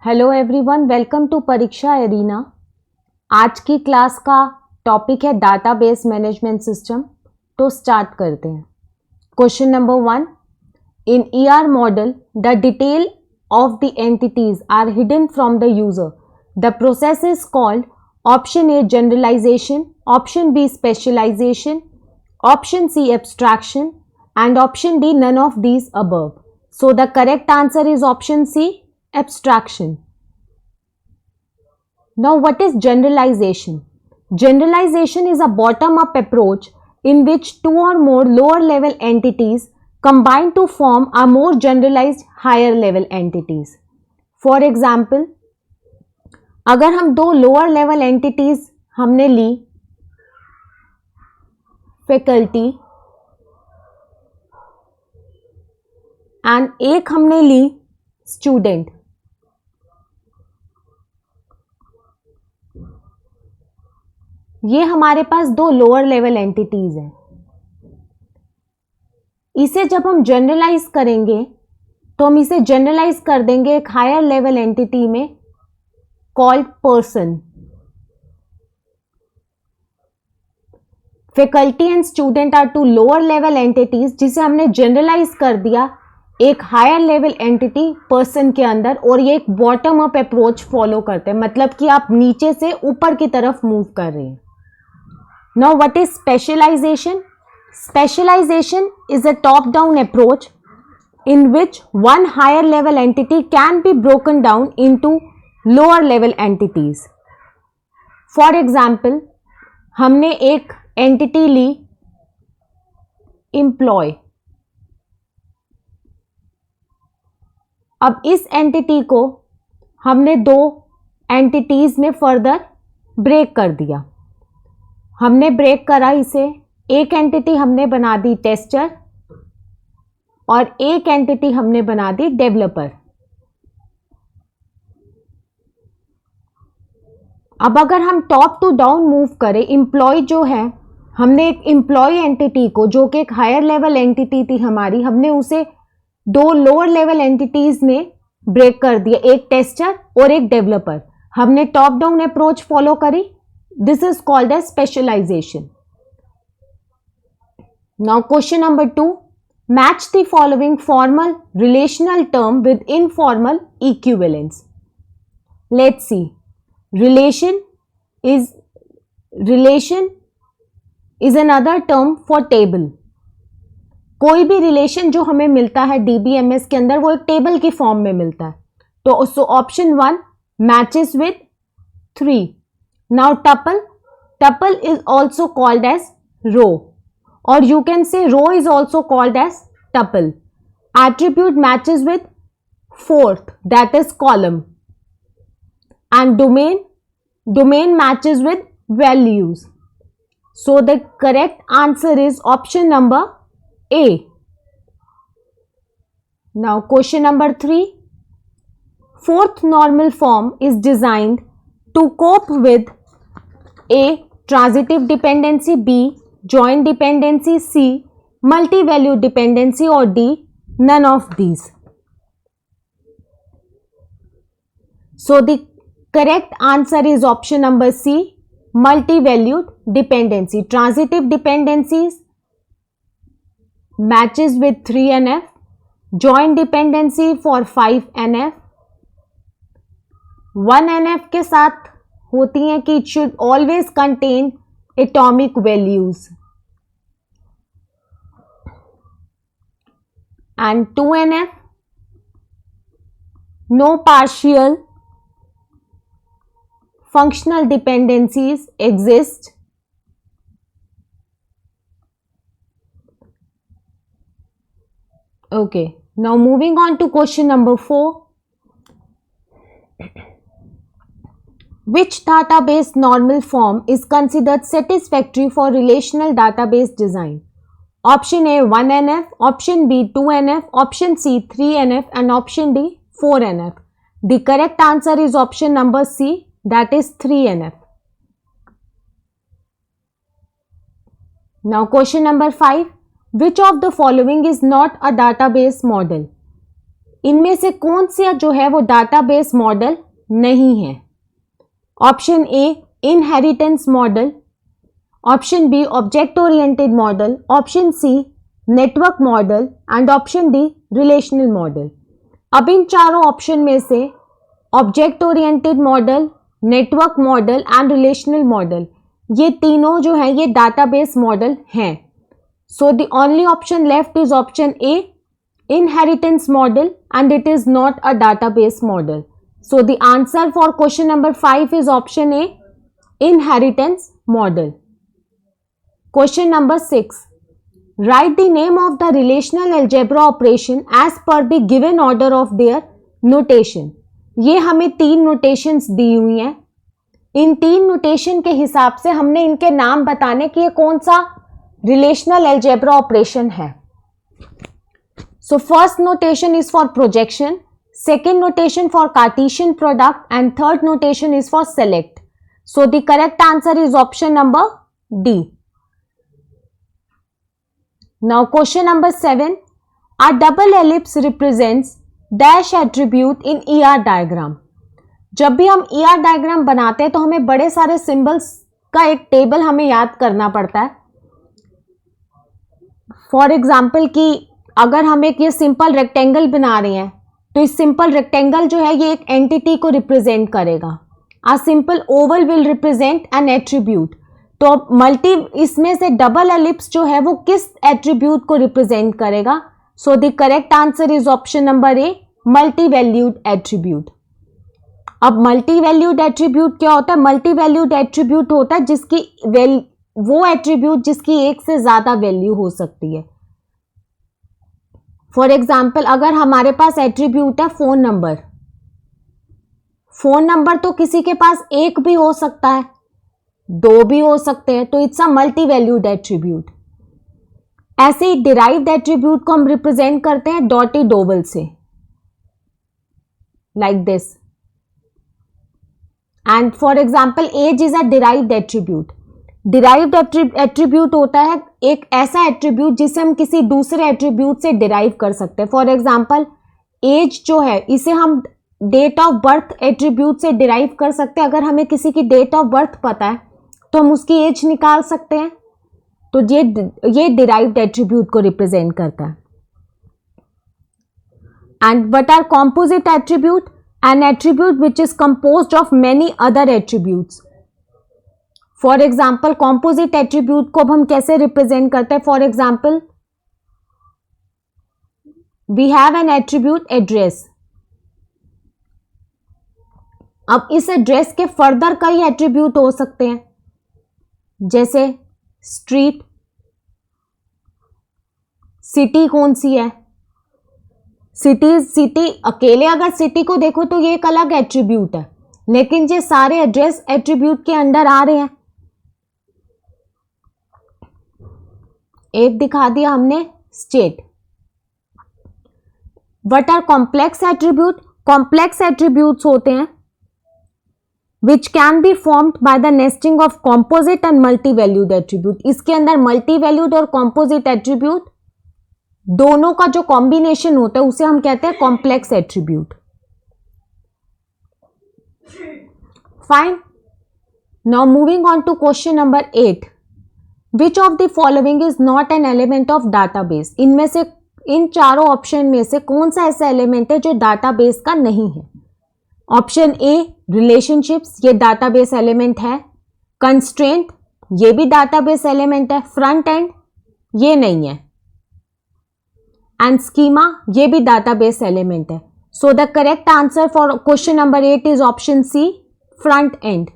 Hello everyone, welcome to Pariksha Arena. आज की class का टॉपिक है डाटाबेस मैनेजमेंट सिस्टम। तो स्टार्ट करते हैं। Question number 1, in ER model the detail of the entities are hidden from the user. The process is called option A generalisation, option B specialisation, option C abstraction and option D none of these above. So the correct answer is option C, abstraction. Now what is generalization? Generalization is a bottom up approach in which two or more lower level entities combine to form a more generalized higher level entities. For example, अगर हम दो lower level entities हमने ली faculty and एक हमने ली student. ये हमारे पास दो lower level entities हैं। इसे जब हम जनरलाइज करेंगे तो हम इसे जनरलाइज कर देंगे एक हायर लेवल एंटिटी में called person. Faculty and student are two lower level entities जिसे हमने जनरलाइज कर दिया एक हायर लेवल एंटिटी पर्सन के अंदर, और ये एक बॉटम अप अप्रोच फॉलो करते हैं, मतलब कि आप नीचे से ऊपर की तरफ मूव कर रहे हैं। Now what is specialisation? Specialisation is a top down approach in which one higher level entity can be broken down into lower level entities. For example, हमने एक एंटिटी ली एम्प्लॉय। अब इस एंटिटी को हमने दो एंटिटीज में फर्दर ब्रेक कर दिया। हमने ब्रेक करा इसे, एक एंटिटी हमने बना दी टेस्टर और एक एंटिटी हमने बना दी डेवलपर। अब अगर हम टॉप टू डाउन मूव करें, एम्प्लॉय जो है, हमने एक एम्प्लॉय एंटिटी को जो कि एक हायर लेवल एंटिटी थी हमारी, हमने उसे दो लोअर लेवल एंटिटीज में ब्रेक कर दिया, एक टेस्टर और एक डेवलपर। हमने टॉप डाउन अप्रोच फॉलो करी। This is called as specialisation. Now question number 2, match the following formal relational term with informal equivalence. Let's see, relation is another term for table. कोई भी relation जो हमें मिलता है DBMS के अंदर वो एक टेबल की फॉर्म में मिलता है। तो option 1 matches with 3। Now tuple is also called as row, और you can say row is also called as tuple. Attribute matches with 4th, that is column. And domain matches with values. So the correct answer is option number A. Now question number 3. Fourth normal form is designed to cope with A. transitive dependency, B. joint dependency, C. multi-value dependency, or D. none of these. So the correct answer is option number C, multi-valued dependency. Transitive dependencies matches with 3NF, joint dependency for 5NF, 1NF के साथ होती हैं कि it should always contain atomic values, and 2NF no partial functional dependencies exist. Okay, now moving on to question number 4. Which database normal form is considered satisfactory for relational database design? Option A 1NF, option B 2NF, option C 3NF, and option D 4NF. The correct answer is option number C, that is 3NF. Now question number 5. Which of the following is not a database model? इनमें से कौन सा जो है वो database model नहीं है? Option A inheritance model, option B object oriented model, option C network model and option D relational model. अब इन चारों ऑप्शन में से object oriented model, network model and relational model, ये तीनों जो है ये डाटाबेस मॉडल हैं। So the only option left is option A inheritance model and it is not a database model. So the answer for question number 5 is option A, inheritance model. Question number 6. Write the name of the relational algebra operation as per the given order of their notation. ये हमें 3 notations दी हुई हैं। इन 3 notation के हिसाब से हमने इनके नाम बताने कि ये कौन सा relational algebra operation है। So first notation is for projection, second notation for Cartesian product and third notation is for select. So the correct answer is option number D. Now question number 7. A double ellipse represents dash attribute in ER diagram. जब भी हम ER diagram बनाते हैं तो हमें बड़े सारे symbols का एक टेबल हमें याद करना पड़ता है। फॉर एग्जाम्पल कि अगर हम एक ये सिंपल रेक्टेंगल बना रहे हैं तो इस सिंपल रेक्टेंगल जो है ये एक एंटिटी को रिप्रेजेंट करेगा। A simple oval will represent an attribute. तो मल्टी इसमें से डबल एलिप्स जो है वो किस एट्रीब्यूट को रिप्रेजेंट करेगा? सो the correct answer is option number A, multi valued attribute. अब मल्टी वैल्यूड एट्रीब्यूट क्या होता है? मल्टी वैल्यूड एट्रीब्यूट होता है जिसकी वो एट्रीब्यूट जिसकी एक से ज्यादा वैल्यू हो सकती है। फॉर एग्जाम्पल अगर हमारे पास एट्रीब्यूट है फोन नंबर, फोन नंबर तो किसी के पास एक भी हो सकता है, दो भी हो सकते हैं, तो it's a multi valued attribute. ऐसे ही डिराइव्ड एट्रीब्यूट को हम रिप्रेजेंट करते हैं डॉटेड ओवल से, like this. And for example age is a derived attribute. Derived attribute होता है एक ऐसा एट्रीब्यूट जिसे हम किसी दूसरे एट्रीब्यूट से डिराइव कर सकते हैं। फॉर एग्जाम्पल एज जो है इसे हम डेट ऑफ बर्थ एट्रीब्यूट से डिराइव कर सकते हैं। अगर हमें किसी की डेट ऑफ बर्थ पता है तो हम उसकी एज निकाल सकते हैं। तो ये डिराइव्ड एट्रीब्यूट को रिप्रेजेंट करता है। And what are composite attribute? An attribute which is composed of many other attributes. For example composite attribute को अब हम कैसे रिप्रेजेंट करते हैं? For example we have an attribute address. अब इस एड्रेस के फर्दर कई एट्रीब्यूट हो सकते हैं, जैसे स्ट्रीट, सिटी कौन सी है, सिटी अकेले अगर सिटी को देखो तो ये एक अलग एट्रीब्यूट है, लेकिन ये सारे एड्रेस एट्रीब्यूट के अंडर आ रहे हैं। एक दिखा दिया हमने state. What are complex attribute? Complex attributes होते हैं which can be formed by the nesting of composite and multi valued attribute. इसके अंदर मल्टी वैल्यूड और कॉम्पोजिट एट्रीब्यूट दोनों का जो कॉम्बिनेशन होता है उसे हम कहते हैं complex attribute. Fine. Now moving on to question number 8। Which of the following is not an element of database? इनमें से इन चारों ऑप्शन में से कौन सा ऐसा एलिमेंट है जो डाटाबेस का नहीं है? ऑप्शन ए रिलेशनशिप्स, ये डाटाबेस एलिमेंट है। कंस्ट्रेंट, ये भी डाटाबेस एलिमेंट है। फ्रंट एंड, ये नहीं है। एंड स्कीमा, ये भी डाटाबेस एलिमेंट है। So the correct answer for question number 8 is option C, front end.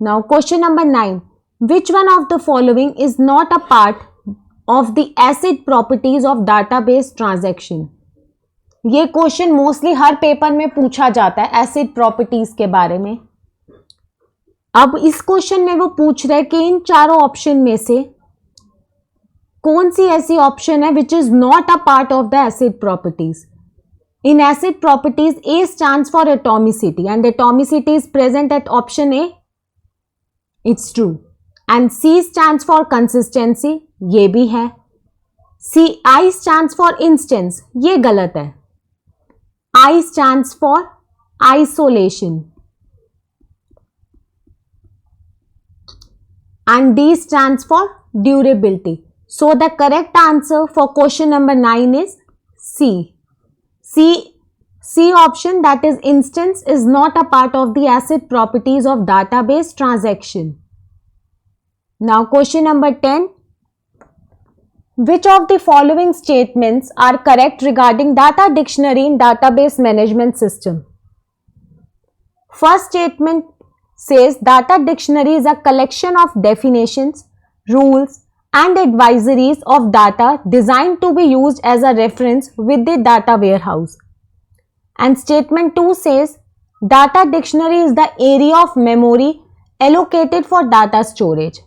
Now question number 9। Which one of the following is not a part of the ACID properties of database transaction? ये question mostly हर paper में पूछा जाता है acid properties के बारे में। अब इस क्वेश्चन में वो पूछ रहे कि इन चारों ऑप्शन में से कौन सी ऐसी ऑप्शन है which is not a part of the ACID properties. In ACID properties A stands for atomicity and atomicity is present at option A, it's true. And C stands for consistency, ये भी है। C I stands for instance, ये गलत है. I stands for isolation and D stands for durability. So the correct answer for question number 9 is C. C option, that is instance, is not a part of the asset properties of database transaction. Now question number 10. Which of the following statements are correct regarding data dictionary in database management system? First statement says data dictionary is a collection of definitions, rules and advisories of data designed to be used as a reference with the data warehouse. And statement 2 says data dictionary is the area of memory allocated for data storage.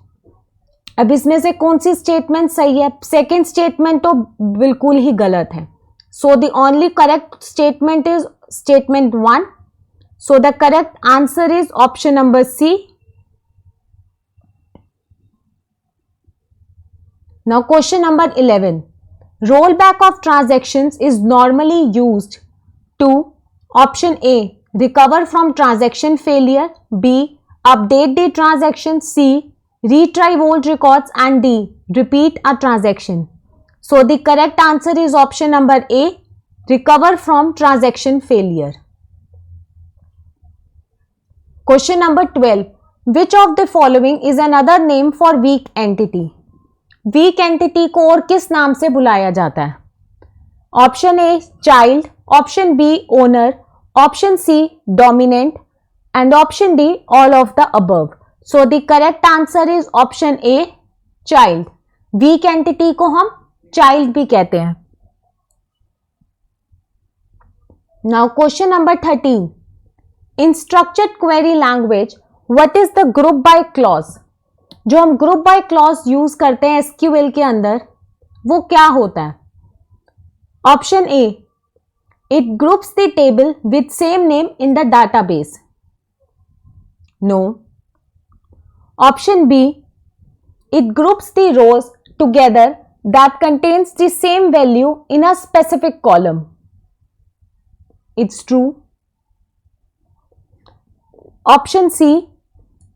अब इसमें से कौन सी statement सही है? Second statement तो बिल्कुल ही गलत है. So the only correct statement is statement 1. So the correct answer is option number C. Now question number 11. Rollback of transactions is normally used to option A, recover from transaction failure, B, update the transaction, C, retry old records and D, repeat a transaction. So the correct answer is option number A, recover from transaction failure. Question number 12. Which of the following is another name for weak entity? Weak entity को और किस नाम से बुलाया जाता है? Option A child, Option B owner, Option C dominant and Option D all of the above. So the correct answer is Option A child. Weak entity को हम child भी कहते हैं. Now question number 13. In structured query language, what is the group by clause? जो हम group by clause use करते हैं SQL के अंदर, वो क्या होता है? Option A, it groups the table with same name in the database. No. Option B, it groups the rows together that contains the same value in a specific column. It's true. Option C,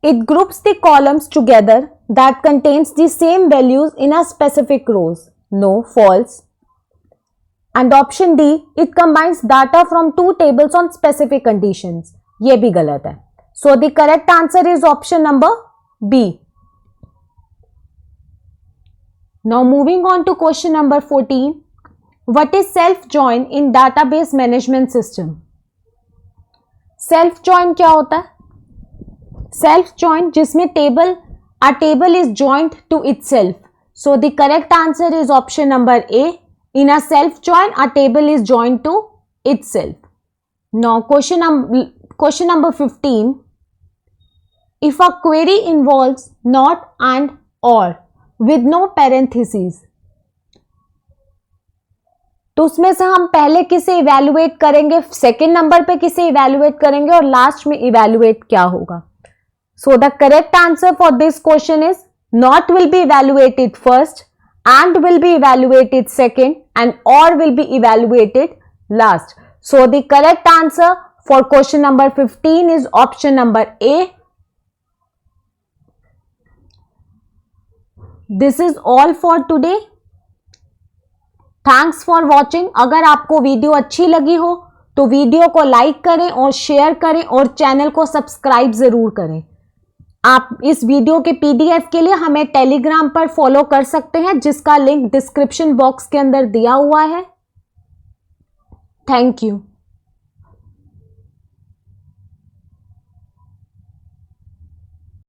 it groups the columns together that contains the same values in a specific rows. No, false. And option D, it combines data from two tables on specific conditions. ये भी गलत है. So the correct answer is option number B. Now moving on to question number 14. What is self-join in database management system? Self-join क्या होता है? Self-join जिसमें a table is joined to itself. So the correct answer is option number A. In a self-join, a table is joined to itself. Now question number 15. If a query involves not and or with no parentheses, तो उसमें से हम पहले किसे evaluate करेंगे, second number पे किसे evaluate करेंगे और लास्ट में इवैल्यूएट क्या होगा? So the correct answer for this question is not will be evaluated first, and will be evaluated second, and or will be evaluated last. So the correct answer for question number 15 is option number A. This is all for today. Thanks for watching. अगर आपको video अच्छी लगी हो तो video को like करें और share करें और चैनल को सब्सक्राइब जरूर करें. आप इस वीडियो के पीडीएफ के लिए हमें टेलीग्राम पर फॉलो कर सकते हैं, जिसका लिंक डिस्क्रिप्शन बॉक्स के अंदर दिया हुआ है. Thank you.